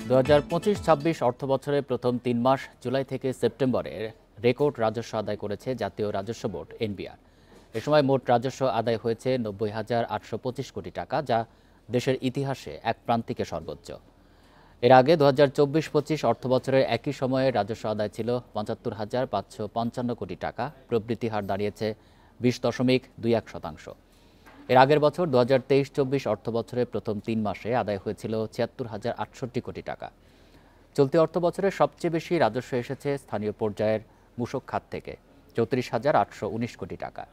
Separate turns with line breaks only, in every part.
২০২৫-২৬ অর্থবছরের প্রথম ৩ মাস জুলাই থেকে সেপ্টেম্বরে রেকর্ড রাজস্ব আদায় করেছে জাতীয় রাজস্ব বোর্ড এনবিআর। এ সময় মোট রাজস্ব আদায় হয়েছে ৯০,৮২৫ কোটি টাকা, যা দেশের ইতিহাসে এক প্রান্তিকে সর্বোচ্চ। এর আগে ২০২৪-২৫ অর্থবছরের একই সময়ে রাজস্ব আদায় ছিল ৭৫,৫৫৫ কোটি টাকা। প্রবৃদ্ধি হার দাঁড়িয়েছে ২০.২১%। এর আগের বছর ২০২৩-২৪ অর্থবছরের প্রথম ৩ মাসে আদায় হয়েছিল ৭৬,০৬৮ কোটি টাকা। চলতি অর্থবছরে সবচেয়ে বেশি রাজস্ব এসেছে স্থানীয় পর্যায়ের মূসক খাত থেকে ৩৪,৮১৯ কোটি টাকা।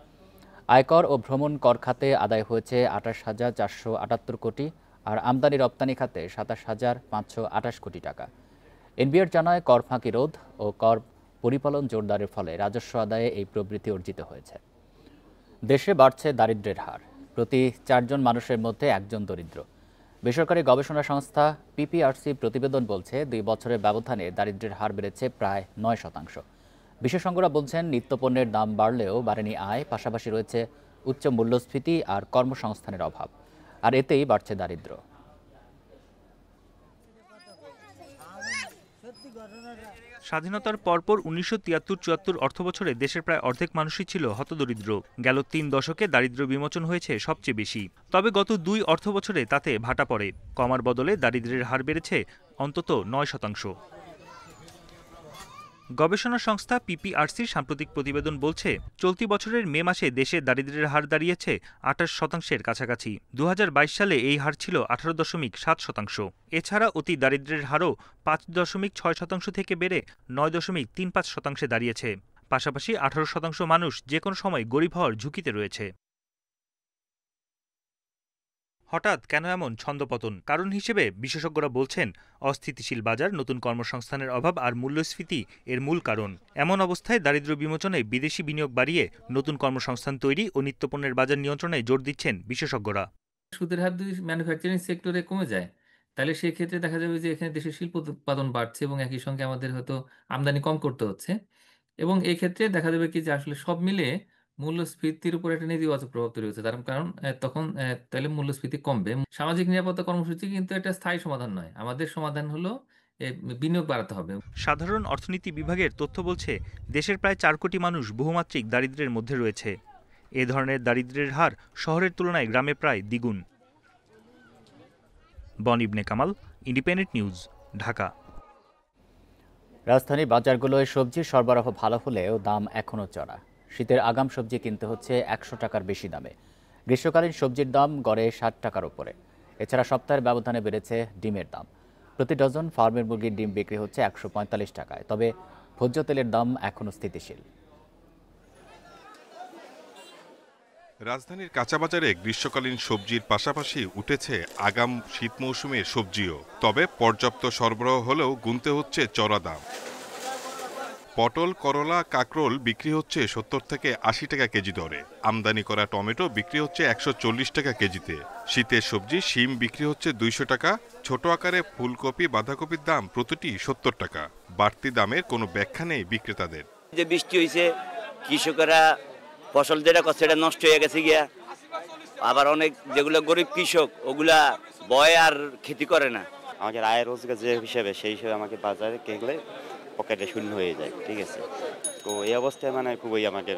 আয়কর ও ভ্রমণ কর খাতে আদায় হয়েছে ২৮,৪৭৮ কোটি, আর আমদানি রপ্তানি খাতে ২৭,৫২৮ কোটি টাকা। এনবিআর জানায়, কর ফাঁকি রোধ ও কর পরিপালন জোরদারের ফলে রাজস্ব আদায়ে এই প্রবৃদ্ধি অর্জিত হয়েছে। দেশে বাড়ছে দারিদ্র্যের হার। প্রতি ৪ জন মানুষের মধ্যে একজন দরিদ্র। বেসরকারি গবেষণা সংস্থা পিপিআরসি প্রতিবেদন বলছে, ২ বছরের ব্যবধানে দারিদ্র্যের হার বেড়েছে প্রায় ৯%। বিশেষজ্ঞরা বলছেন, নিত্যপণ্যের দাম বাড়লেও বাড়েনি আয়, পাশাপাশি রয়েছে উচ্চ মূল্যস্ফীতি আর কর্মসংস্থানের অভাব, আর এতেই বাড়ছে দারিদ্র্য।
স্বাধীনতার পরপর ১৯৭৩-৭৪ অর্থবছরে দেশের প্রায় অর্ধেক মানুষই ছিল হতদরিদ্র। গেল ৩ দশকে দারিদ্র্য বিমোচন হয়েছে সবচেয়ে বেশি। তবে গত ২ অর্থবছরে তাতে ভাটা পড়ে। কমার বদলে দারিদ্র্যের হার বেড়েছে অন্তত ৯%। গবেষণা সংস্থা পিপিআরসির সাম্প্রতিক প্রতিবেদন বলছে, চলতি বছরের মে মাসে দেশে দারিদ্র্যের হার দাঁড়িয়েছে ২৮%-এর কাছাকাছি। ২০২২ সালে এই হার ছিল ১৮.৭%। এছাড়া অতি দারিদ্র্যের হারও ৫.৬% থেকে বেড়ে ৯.৩৫%-এ দাঁড়িয়েছে। পাশাপাশি ১৮% মানুষ যে কোনো সময় গরিব হওয়ার ঝুঁকিতে রয়েছে। হঠাৎ কেন এমন ছন্দপতন? কারণ হিসেবে বিশেষজ্ঞরা বলছেন, অস্থিতিশীল বাজার, নতুন কর্মসংস্থানের অভাব আর মূল্যস্ফীতি এর মূল কারণ। এমন অবস্থায় দারিদ্র্য বিমোচনে বিদেশি বিনিয়োগ বাড়িয়ে নতুন কর্মসংস্থান তৈরি ও নিত্যপণ্যের বাজার নিয়ন্ত্রণে জোর দিচ্ছেন বিশেষজ্ঞরা।
সুদের হার যদি ম্যানুফ্যাকচারিং সেক্টরে কমে যায়, তাহলে সেই ক্ষেত্রে দেখা যাবে যে এখানে দেশের শিল্প উৎপাদন বাড়ছে এবং একই সঙ্গে আমাদের হয়তো আমদানি কম করতে হচ্ছে। এবং এই ক্ষেত্রে দেখা যাবে কি যে আসলে সব মিলে মূল্যস্ফীতির উপর একটা নেতিবাচক প্রভাব তৈরি হচ্ছে। তার কারণ তখন তাহলে মূল্যস্ফীতি কমবে। সামাজিক নিরাপত্তা কর্মসূচি কিন্তু একটা স্থায়ী সমাধান নয়। আমাদের সমাধান হলো বিনিয়োগ বাড়াতে হবে।
সাধারণ অর্থনীতি বিভাগের তথ্য বলছে, দেশের প্রায় ৪ কোটি মানুষ বহুমাত্রিক দারিদ্র্যের মধ্যে রয়েছে। এ ধরনের দারিদ্র্যের হার শহরের তুলনায় গ্রামে প্রায় দ্বিগুণ। বন ইবনে কামাল, ইন্ডিপেন্ডেন্ট নিউজ, ঢাকা।
রাজধানীর বাজারগুলোয় সবজির সরবরাহ ভালো হলেও দাম এখনও চড়া। শীতের আগাম সবজি কিনতে হচ্ছে ১০০ টাকার বেশি দামে। গ্রীষ্মকালীন সবজির দাম গড়ে ৬০ টাকার উপরে। এছাড়া সপ্তাহের ব্যবধানে বেড়েছে ডিমের দাম। প্রতি ডজন ফার্মের মুরগির ডিম বিক্রি হচ্ছে ১৪৫ টাকায়। তবে ভোজ্য তেলের দাম এখনও স্থিতিশীল।
রাজধানীর কাঁচাবাজারে গ্রীষ্মকালীন সবজির পাশাপাশি উঠেছে আগাম শীত মৌসুমের সবজিও। তবে পর্যাপ্ত সরবরাহ হলেও গুনতে হচ্ছে চড়া দাম। পটল, করলা, কাঁকরোল বিক্রি হচ্ছে ৭০ থেকে ৮০ টাকা কেজি দরে। আমদানি করা টমেটো বিক্রি হচ্ছে ১৪০ টাকা কেজিতে। শীতের সবজি শিম বিক্রি হচ্ছে ২০০ টাকা। ছোট আকারে ফুলকপি, বাঁধাকপির দাম প্রতিটি ৭০ টাকা। বাড়তি দামের কোনো ব্যাখ্যা নেই বিক্রেতাদের।
যে বৃষ্টি হয়েছে, কৃষকেরা ফসল যেটা করছে সেটা নষ্ট হয়ে গেছে গিয়া। আবার অনেক যেগুলো গরিব কৃষক, ওগুলা বয় আর খেতি করে না।
আমাদের আয় রোজগার যে হিসেবে, সেই হিসেবে আমাকে বাজারে গেলে পকেটে শূন্য হয়ে যায়। ঠিক আছে, তো এই অবস্থায় খুবই আমাদের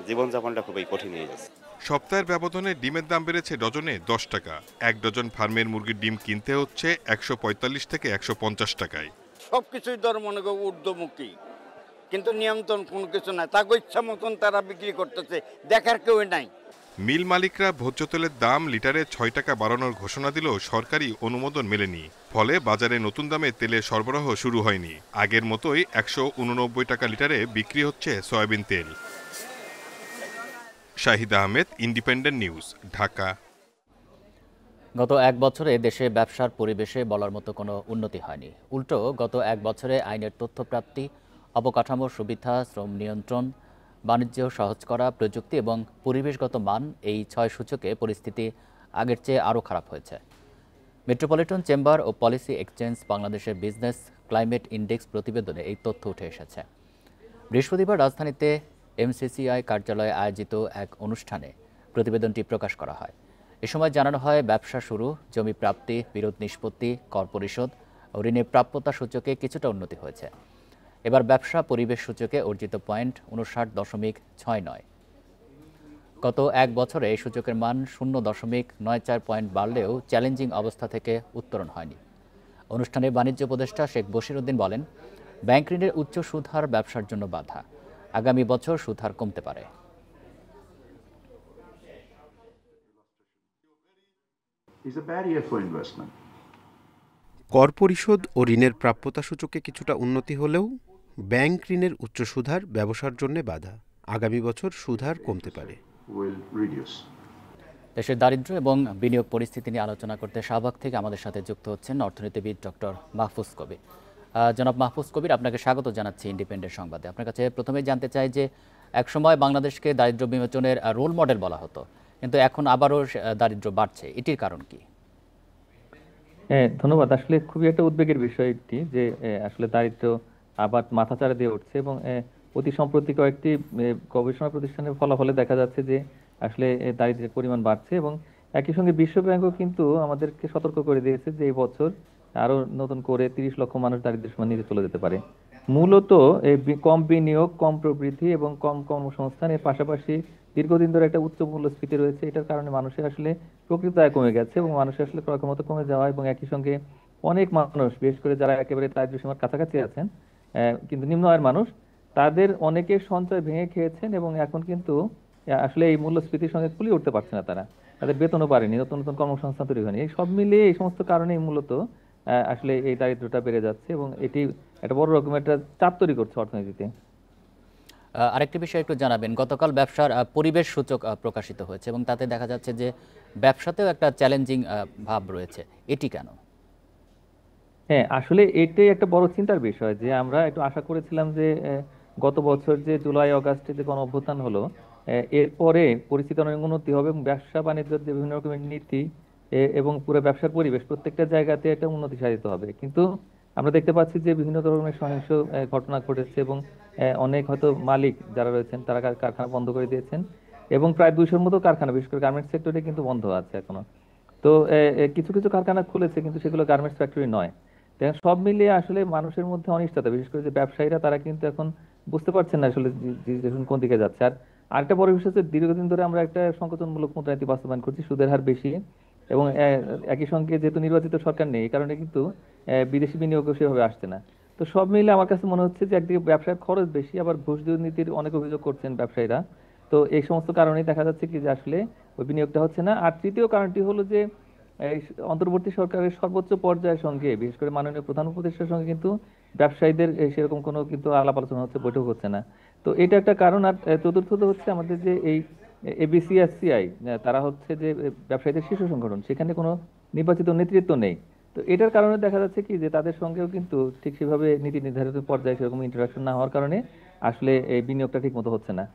জীবনযাপনটা খুবই কঠিন হয়ে যাচ্ছে।
সপ্তাহের ব্যবধানে ডিমের দাম বেড়েছে ডজনে ১০ টাকা। ১ ডজন ফার্মের মুরগির ডিম কিনতে হচ্ছে ১৪৫ থেকে ১৫০ টাকায়।
সবকিছুই দর মনে করো ঊর্ধ্বমুখী, কিন্তু নিয়ন্ত্রণ কোনো কিছু নাই। তাকে ইচ্ছা মতন তারা বিক্রি করতেছে, দেখার কেউ নাই।
মিল মালিকরা ভোজ্য তেলের দাম লিটারে ৬ টাকা বাড়ানোর ঘোষণা দিলেও সরকারি অনুমোদন মেলেনি। ফলে বাজারে নতুন দামে তেলের সরবরাহ শুরু হয়নি। আগের মতোই ১৮৯ টাকা লিটারে বিক্রি হচ্ছে সয়াবিন তেল। Shahid Ahmed, independent news, Dhaka.
গত ১ বছরে দেশে ব্যবসার পরিবেশে বলার মতো কোনো উন্নতি হয়নি। উল্টো গত ১ বছরে আইনের তথ্যপ্রাপ্তি, অবকাঠামোর সুবিধা, শ্রম নিয়ন্ত্রণ, বাণিজ্য সহজ করা, প্রযুক্তি এবং পরিবেশগত মান, এই ৬ সূচকে পরিস্থিতি আগের চেয়ে আরও খারাপ হয়েছে। মেট্রোপলিটন চেম্বার ও পলিসি এক্সচেঞ্জ বাংলাদেশের বিজনেস ক্লাইমেট ইন্ডেক্স প্রতিবেদনে এই তথ্য উঠে এসেছে। বৃহস্পতিবার রাজধানীতে এমসিসিআই কার্যালয়ে আয়োজিত এক অনুষ্ঠানে প্রতিবেদনটি প্রকাশ করা হয়। এ সময় জানানো হয়, ব্যবসা শুরু, জমি প্রাপ্তি, বিরোধ নিষ্পত্তি, কর পরিশোধ, ও ঋণের প্রাপ্যতা সূচকে কিছুটা উন্নতি হয়েছে। এবার ব্যবসা পরিবেশ সূচকে অর্জিত পয়েন্ট 59.69। গত এক বছরে এই সূচকের মান 0.94 পয়েন্ট বাড়লেও চ্যালেঞ্জিং অবস্থা থেকে উত্তরণ হয়নি। অনুষ্ঠানে বাণিজ্য উপদেষ্টা শেখ বশিরউদ্দিন বলেন, ব্যাংক ঋণের উচ্চ সুদহার ব্যবসার জন্য বাধা। আগামী বছর সুদহার কমতে পারে।
কর পরিশোধ ও ঋণের প্রাপ্যতা সূচকে কিছুটা উন্নতি হলেও ব্যাংক ঋণের উচ্চ সুদহার ব্যবসার জন্য বাধা। আগামী বছর সুদহার কমতে পারে।
দেশের দারিদ্র্য এবং বিনিয়োগ পরিস্থিতি নিয়ে আলোচনা করতে শাহবাগ থেকে আমাদের সাথে যুক্ত হচ্ছেন অর্থনীতিবিদ ডক্টর মাহফুজ কবির। জনাব মাহফুজ কবির, আপনাকে স্বাগত জানাচ্ছি ইন্ডিপেন্ডেন্ট সংবাদে। আপনার কাছে প্রথমেই জানতে চাই যে একসময় বাংলাদেশকে দারিদ্র্য বিমোচনের রোল মডেল বলা হতো, কিন্তু এখন আবারও দারিদ্র্য বাড়ছে, এটির কারণ কি?
হ্যাঁ, ধন্যবাদ। আসলে খুবই একটা উদ্বেগের বিষয় এটি যে আসলে দারিদ্র্য আবার মাথাচাড়া দিয়ে উঠছে এবং অতি সম্প্রতি কয়েকটি গবেষণা প্রতিষ্ঠানের ফলাফলে দেখা যাচ্ছে যে আসলে দারিদ্র্যের পরিমাণ বাড়ছে এবং একই সঙ্গে বিশ্ব ব্যাংকও কিন্তু আমাদেরকে সতর্ক করে দিয়েছে যে এই বছর আরো নতুন করে 30 লক্ষ মানুষ দারিদ্র্যের সীমার নিচে চলে যেতে পারে। মূলত কম বিনিয়োগ, কম প্রবৃদ্ধি এবং কম কর্মসংস্থানের পাশাপাশি দীর্ঘদিন ধরে একটা উচ্চ মূল্যস্ফীতি রয়েছে। এটার কারণে মানুষের আসলে প্রকৃত আয় কমে গেছে এবং মানুষের আসলে ক্রয় ক্ষমতা কমে যাওয়া এবং একই সঙ্গে অনেক মানুষ, বিশেষ করে যারা একেবারে দারিদ্র্য সীমার কাছাকাছি আছেন কিন্তু নিম্ন আয়ের মানুষ, তাদের অনেকে সঞ্চয় ভেঙে খেয়েছেন এবং এখন কিন্তু আসলে এই মূল্যস্ফীতির সঙ্গে কুলিয়ে উঠতে পারছে না তারা। তাদের বেতনও বাড়েনি, নতুন নতুন কর্মসংস্থান তৈরি হয়নি। এই সব মিলিয়ে এই সমস্ত কারণেই মূলত আসলে এই দারিদ্র্যটা বেড়ে যাচ্ছে এবং এটি একটা বড় রকমের একটা চাপ তৈরি করছে অর্থনীতিতে।
আরেকটি বিষয় একটু জানাবেন, গতকাল ব্যবসার পরিবেশ সূচক প্রকাশিত হয়েছে এবং তাতে দেখা যাচ্ছে যে ব্যবসাতেও একটা চ্যালেঞ্জিং ভাব রয়েছে, এটি কেন?
হ্যাঁ, আসলে এটাই একটা বড় চিন্তার বিষয় যে আমরা একটু আশা করেছিলাম যে গত বছর যে জুলাই আগস্টে যে গণঅভ্যুত্থান হলো এরপরে পরিস্থিতি অনেক উন্নতি হবে এবং ব্যবসা বাণিজ্যের যে বিভিন্ন রকমের নীতি এবং পুরো ব্যবসার পরিবেশ প্রত্যেকটা জায়গাতে একটা উন্নতি সাধিত হবে। কিন্তু আমরা দেখতে পাচ্ছি যে বিভিন্ন ধরনের সহিংস ঘটনা ঘটেছে এবং অনেক হয়তো মালিক যারা রয়েছেন তারা কারখানা বন্ধ করে দিয়েছেন এবং প্রায় 200-র মতো কারখানা, বিশেষ করে গার্মেন্টস সেক্টরে কিন্তু বন্ধ আছে এখনো। তো কিছু কিছু কারখানা খুলেছে কিন্তু সেগুলো গার্মেন্টস ফ্যাক্টরি নয়। সব মিলিয়ে আসলে মানুষের মধ্যে অনিশ্চয়তা, বিশেষ করে যে ব্যবসায়ীরা তারা কিন্তু এখন বুঝতে পারছেন না আসলে কোন দিকে যাচ্ছে। আর আরেকটা বড় বিষয় হচ্ছে দীর্ঘদিন ধরে আমরা একটা সংকোচনমূলক মুদ্রানীতি বাস্তবায়ন করছি, সুদের হার বেশি এবং একই সঙ্গে যেহেতু নির্বাচিত সরকার নেই এই কারণে কিন্তু বিদেশি বিনিয়োগও সেভাবে আসছে না। তো সব মিলে আমার কাছে মনে হচ্ছে যে একদিকে ব্যবসার খরচ বেশি, আবার ঘুষ দুর্নীতির অনেক অভিযোগ করছেন ব্যবসায়ীরা। তো এই সমস্ত কারণেই দেখা যাচ্ছে কি যে আসলে ওই বিনিয়োগটা হচ্ছে না। আর তৃতীয় কারণটি হলো যে এই অন্তর্বর্তী সরকারের সর্বোচ্চ পর্যায়ের সঙ্গে, বিশেষ করে মাননীয় প্রধান উপদেষ্টার সঙ্গে কিন্তু ব্যবসায়ীদের সেরকম কোনো কিন্তু আলাপ আলোচনা হচ্ছে, বৈঠক হচ্ছে না। তো এটা একটা কারণ। আর চতুর্থত হচ্ছে আমাদের যে এই এবিসিএসসিআই, তারা হচ্ছে যে ব্যবসায়ীদের শীর্ষ সংগঠন, সেখানে কোনো নির্বাচিত নেতৃত্ব নেই। তো এটার কারণে দেখা যাচ্ছে কি যে তাদের সঙ্গেও কিন্তু ঠিক সেভাবে নীতি নির্ধারিত পর্যায়ে সেরকম ইন্টারাকশন না হওয়ার কারণে আসলে এই বিনিয়োগটা ঠিক মতো হচ্ছে না।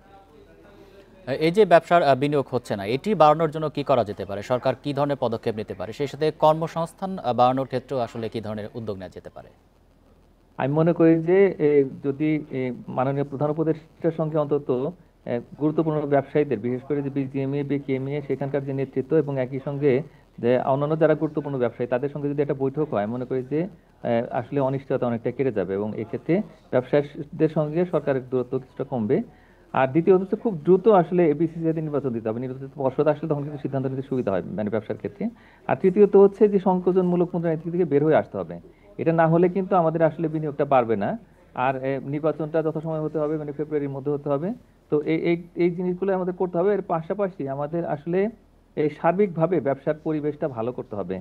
এই যে ব্যবসার বিনিয়োগ হচ্ছে না, এটি বাড়ানোর জন্য কি করা যেতে পারে? সরকার কি ধরনের পদক্ষেপ নিতে পারে? সেই সাথে কর্মসংস্থান বাড়ানোর ক্ষেত্রেও আসলে কি ধরনের উদ্যোগ নেওয়া যেতে পারে?
আমি মনে করি যে যদি মাননীয় প্রধান উপদেষ্টার সঙ্গে অন্তত গুরুত্বপূর্ণ ব্যবসায়ীদের, বিশেষ করে যে বিজিএমইএ, বিকেএমইএ সেখানকার যে নেতৃত্ব এবং একই সঙ্গে যে অন্যান্য যারা গুরুত্বপূর্ণ ব্যবসায়ী তাদের সঙ্গে যদি একটা বৈঠক হয়, মনে করি যে আসলে অনিশ্চয়তা অনেকটা কেটে যাবে এবং এক্ষেত্রে ব্যবসায়ীদের সঙ্গে সরকারের দূরত্ব কিছুটা কমবে। আর দ্বিতীয়ত হচ্ছে খুব দ্রুত আসলে এবিসিসিআইতে নির্বাচন দিতে হবে। নির্বাচিত পর্ষদ আসলে তখন কিন্তু সিদ্ধান্ত নিতে সুবিধা হয় মানে ব্যবসার ক্ষেত্রে। আর তৃতীয়ত হচ্ছে যে সংকোচনমূলক মুদ্রানীতি থেকে বের হয়ে আসতে হবে। এটা না হলে কিন্তু আমাদের আসলে বিনিয়োগটা বাড়বে না। আর নির্বাচনটা যথাসময় হতে হবে, মানে ফেব্রুয়ারির মধ্যে হতে হবে। তো এই জিনিসগুলো আমাদের করতে হবে। এর পাশাপাশি আমাদের আসলে এই সার্বিকভাবে ব্যবসার পরিবেশটা ভালো করতে হবে।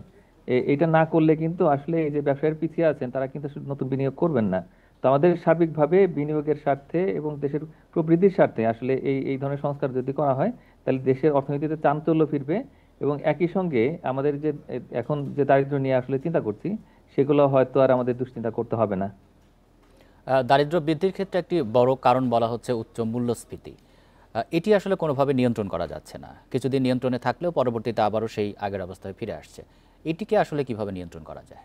এটা না করলে কিন্তু আসলে এই যে ব্যবসায়ীর পিছিয়ে আছেন তারা কিন্তু নতুন বিনিয়োগ করবেন না। তো আমাদের সার্বিকভাবে বিনিয়োগের স্বার্থে এবং দেশের প্রবৃদ্ধির স্বার্থে আসলে এই ধরনের সংস্কার যদি করা হয় তাহলে দেশের অর্থনীতিতে চাঞ্চল্য ফিরবে এবং একই সঙ্গে আমাদের যে এখন যে দারিদ্র্য নিয়ে আসলে চিন্তা করছি সেগুলো হয়তো আর আমাদের দুশ্চিন্তা করতে হবে না।
দারিদ্র্য বৃদ্ধির ক্ষেত্রে একটি বড় কারণ বলা হচ্ছে উচ্চ মূল্যস্ফীতি। এটি আসলে কোনোভাবে নিয়ন্ত্রণ করা যাচ্ছে না। কিছুদিন নিয়ন্ত্রণে থাকলেও পরবর্তীতে আবারও সেই আগের অবস্থায় ফিরে আসছে। এটিকে আসলে কিভাবে নিয়ন্ত্রণ করা যায়?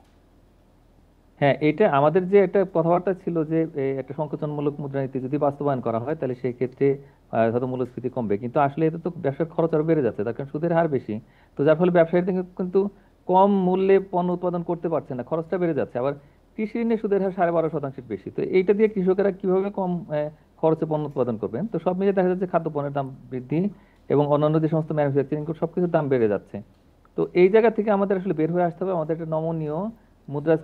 হ্যাঁ, এটা আমাদের যে একটা কথাবার্তা ছিল যে একটা সংকোচনমূলক মুদ্রানীতি যদি বাস্তবায়ন করা হয় তাহলে সেই ক্ষেত্রে হয়তো মূল্যস্ফীতি কমবে, কিন্তু আসলে এটা তো ব্যবসার খরচ আরো বেড়ে যাচ্ছে, তার কারণ সুদের হার বেশি। তো যার ফলে ব্যবসায়ীদের কিন্তু কম মূল্যে পণ্য উৎপাদন করতে পারছে না, খরচটা বেড়ে যাচ্ছে। আবার কৃষি ঋণের সুদের হার 12.5% বেশি। তো এইটা দিয়ে কৃষকেরা কিভাবে কম খরচে পণ্য উৎপাদন করবেন? তো সব মিলিয়ে দেখা যাচ্ছে খাদ্যপণ্যের দাম বৃদ্ধি এবং অন্যান্য যে সমস্ত ম্যানুফ্যাকচারিং সবকিছুর দাম বেড়ে যাচ্ছে। তো এই জায়গা থেকে আমাদের আসলে বের হয়ে আসতে হবে, আমাদের একটা নমনীয় মুদ্রা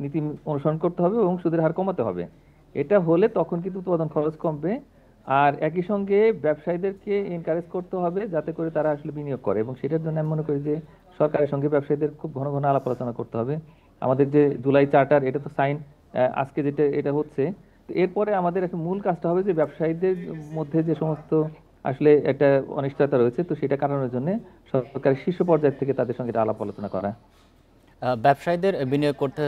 নীতি অনুসরণ করতে হবে এবং সুদের হার কমাতে হবে। এটা হলে তখন কিন্তু উৎপাদন খরচ কমবে, আর একই সঙ্গে ব্যবসায়ীদেরকে এনকারেজ করতে হবে যাতে করে তারা আসলে বিনিয়োগ করে, এবং সেটার জন্য আমি মনে করি যে সরকারের সঙ্গে ব্যবসায়ীদের খুব ঘন ঘন আলাপ আলোচনা করতে হবে। আমাদের যে জুলাই চার্টার, এটা তো সাইন আজকে যেটা এটা হচ্ছে, তো এরপরে আমাদের একটা মূল কাজটা হবে যে ব্যবসায়ীদের মধ্যে যে সমস্ত আসলে একটা অনিশ্চয়তা রয়েছে, তো সেটা কাটানোর জন্য সরকারের শীর্ষ পর্যায় থেকে তাদের সঙ্গে আলাপ আলোচনা করা।
ব্যবসায়ীদের বিনিয়োগ করতে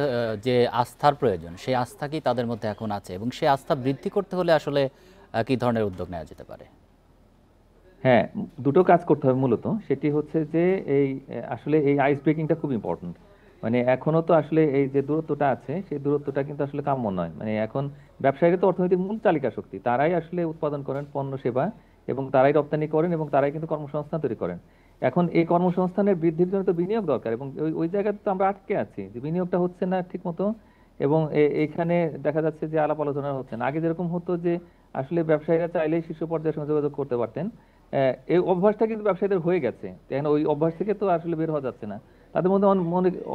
যে আস্থার প্রয়োজন, সেই আস্থা কি তাদের মধ্যে এখন আছে, এবং সেই আস্থা বৃদ্ধি করতে হলে আসলে কি ধরনের উদ্যোগ নেওয়া যেতে পারে?
হ্যাঁ, দুটো কাজ করতে হবে মূলত। সেটি হচ্ছে যে এই আসলে এই আইস ব্রেকিংটা খুব ইম্পর্টেন্ট। মানে এখনো তো আসলে এই যে দূরত্বটা আছে, সেই দূরত্বটা কিন্তু আসলে কাম্য নয়। মানে এখন ব্যবসায়ীরা তো অর্থনীতির মূল চালিকা শক্তি, তারাই আসলে উৎপাদন করেন পণ্য সেবা, এবং তারাই রপ্তানি করেন, এবং তারাই কিন্তু কর্মসংস্থান তৈরি করেন। এখন এই কর্মসংস্থানের বৃদ্ধির জন্য তো বিনিয়োগ দরকার, এবং ওই জায়গাতে তো আমরা আটকে আছি যে বিনিয়োগটা হচ্ছে না ঠিক মতো, এবং এইখানে দেখা যাচ্ছে যে আলাপ আলোচনা হচ্ছে না। আগে যেরকম হতো যে আসলে ব্যবসায়ীরা চাইলেই শীর্ষ পর্যায়ের সঙ্গে যোগাযোগ করতে পারতেন, এই অভ্যাসটা কিন্তু ব্যবসায়ীদের হয়ে গেছে। এখন ওই অভ্যাস থেকে তো আসলে বের হওয়া যাচ্ছে না। তাদের মধ্যে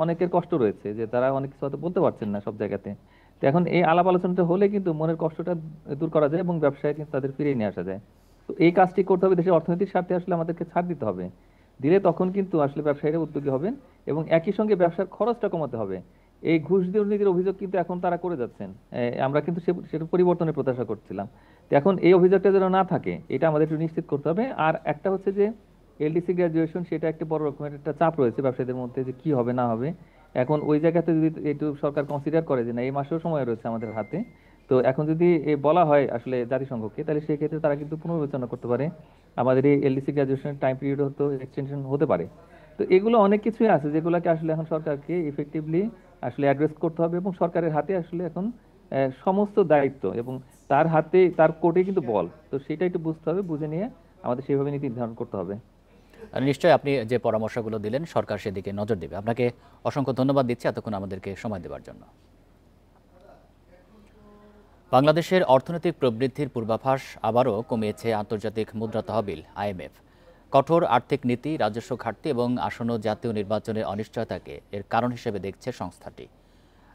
অনেকের কষ্ট রয়েছে যে তারা অনেক কিছু হয়তো বলতে পারছেন না সব জায়গাতে। তো এখন এই আলাপ আলোচনাটা হলে কিন্তু মনের কষ্টটা দূর করা যায় এবং ব্যবসায় কিন্তু তাদের ফিরিয়ে নিয়ে আসা যায়। তো এই কাজটি করতে হবে, দেশের অর্থনীতির স্বার্থে আসলে আমাদেরকে ছাড় দিতে হবে। দিলে তখন কিন্তু আসলে ব্যবসায়ীরা উদ্যোগী হবেন, এবং একই সঙ্গে ব্যবসার খরচটা কমাতে হবে। এই ঘুষ দুর্নীতির অভিযোগ কিন্তু এখন তারা করে যাচ্ছেন, আমরা কিন্তু সেটা পরিবর্তনের প্রত্যাশা করছিলাম। তো এখন এই অভিযোগটা যেন না থাকে, এটা আমাদের একটু নিশ্চিত করতে হবে। আর একটা হচ্ছে যে এলডিসি গ্র্যাজুয়েশন, সেটা একটা বড় রকমের একটা চাপ রয়েছে ব্যবসায়ীদের মধ্যে যে কি হবে না হবে। এখন ওই জায়গাতে যদি একটু সরকার কনসিডার করে যে না, এই মাসেও সময় রয়েছে আমাদের হাতে, তো এখন যদি বলা হয় আসলে জাতিসংঘকে, তাহলে সেই ক্ষেত্রে তারা কিন্তু পুনর্বিবেচনা করতে পারে, আমাদের এই এলডিসি গ্র্যাজুয়েশনের টাইম পিরিয়ড হতো এক্সটেনশন হতে পারে। তো এগুলো অনেক কিছুই আছে যেগুলোকে আসলে এখন সরকারকে ইফেক্টিভলি আসলে অ্যাড্রেস করতে হবে, এবং সরকারের হাতে আসলে এখন সমস্ত দায়িত্ব, এবং তার হাতে তার কোর্টে কিন্তু বল। তো সেটা একটু বুঝতে হবে, বুঝে নিয়ে আমাদের সেইভাবে নীতি নির্ধারণ করতে হবে।
নিশ্চয়ই আপনি যে পরামর্শগুলো দিলেন সরকার সেদিকে নজর দেবে। আপনাকে অসংখ্য ধন্যবাদ দিচ্ছি এতক্ষণ আমাদেরকে সময় দেওয়ার জন্য। বাংলাদেশের অর্থনৈতিক প্রবৃদ্ধির পূর্বাভাস আবারও কমিয়েছে আন্তর্জাতিক মুদ্রা তহবিল IMF। কঠোর আর্থিক নীতি, রাজস্ব ঘাটতি এবং আসন্ন জাতীয় নির্বাচনের অনিশ্চয়তাকে এর কারণ হিসেবে দেখছে সংস্থাটি।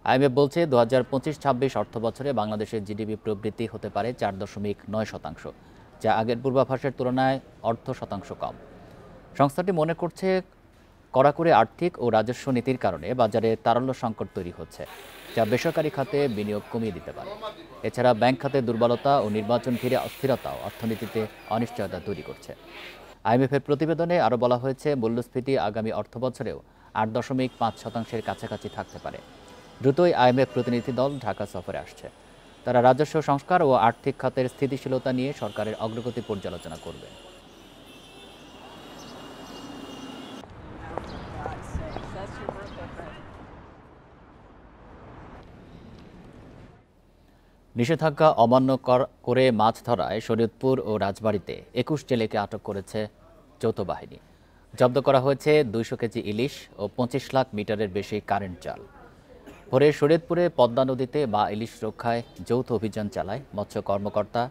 IMF বলছে 2025-26 অর্থবছরে বাংলাদেশের জিডিপি প্রবৃদ্ধি হতে পারে 4.9%, যা আগের পূর্বাভাসের তুলনায় 0.5% কম। সংস্থাটি মনে করছে কড়াকড়ি আর্থিক ও রাজস্ব নীতির কারণে বাজারে তারল্য সংকট তৈরি হচ্ছে, যা বেসরকারি খাতে বিনিয়োগ কমিয়ে দিতে পারে। এছাড়া ব্যাংক খাতে দুর্বলতা ও নির্বাচন ঘিরে অস্থিরতাও অর্থনীতিতে অনিশ্চয়তা তৈরি করছে। IMF-এর প্রতিবেদনে আরও বলা হয়েছে, মূল্যস্ফীতি আগামী অর্থবছরেও 8.5% কাছাকাছি থাকতে পারে। দ্রুতই IMF প্রতিনিধি দল ঢাকা সফরে আসছে। তারা রাজস্ব সংস্কার ও আর্থিক খাতের স্থিতিশীলতা নিয়ে সরকারের অগ্রগতি পর্যালোচনা করবে। নিষেধাজ্ঞা অমান্য করে মাছ ধরায় শরীয়তপুর ও রাজবাড়ীতে 21 জেলেকে আটক করেছে যৌথ বাহিনী। জব্দ করা হয়েছে 200 কেজি ইলিশ ও 25 লাখ মিটারের বেশি কারেন্ট জাল। ভোরে শরীয়তপুরে পদ্মা নদীতে মা ইলিশ রক্ষায় যৌথ অভিযান চালায় মৎস্য কর্মকর্তা,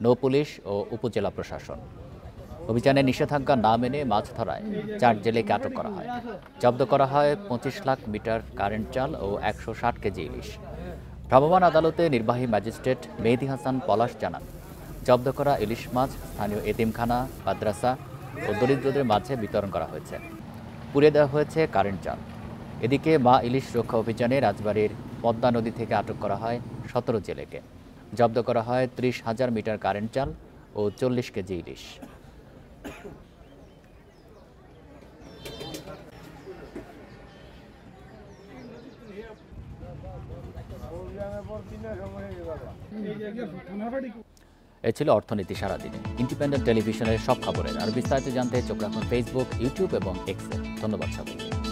নৌ পুলিশ ও উপজেলা প্রশাসন। অভিযানে নিষেধাজ্ঞা না মেনে মাছ ধরায় 4 জেলেকে আটক করা হয়। জব্দ করা হয় 25 লাখ মিটার কারেন্ট জাল ও 160 কেজি ইলিশ। ভ্রাম্যমাণ আদালতে নির্বাহী ম্যাজিস্ট্রেট মেহেদী হাসান পলাশ জানান, জব্দ করা ইলিশ মাছ স্থানীয় এতিমখানা, মাদ্রাসা ও দরিদ্রদের মাঝে বিতরণ করা হয়েছে। পুড়িয়ে দেওয়া হয়েছে কারেন্ট জাল। এদিকে মা ইলিশ রক্ষা অভিযানে রাজবাড়ীর পদ্মা নদী থেকে আটক করা হয় 17 জেলেকে। জব্দ করা হয় 30,000 মিটার কারেন্ট জাল ও 40 কেজি ইলিশ। এ ছিল অর্থনীতি সারাদিনে। ইন্ডিপেন্ডেন্ট টেলিভিশনের সব খবরের আর বিস্তারিত জানতে চোখ রাখুন ফেসবুক, ইউটিউব এবং এক্সে। ধন্যবাদ সবাইকে।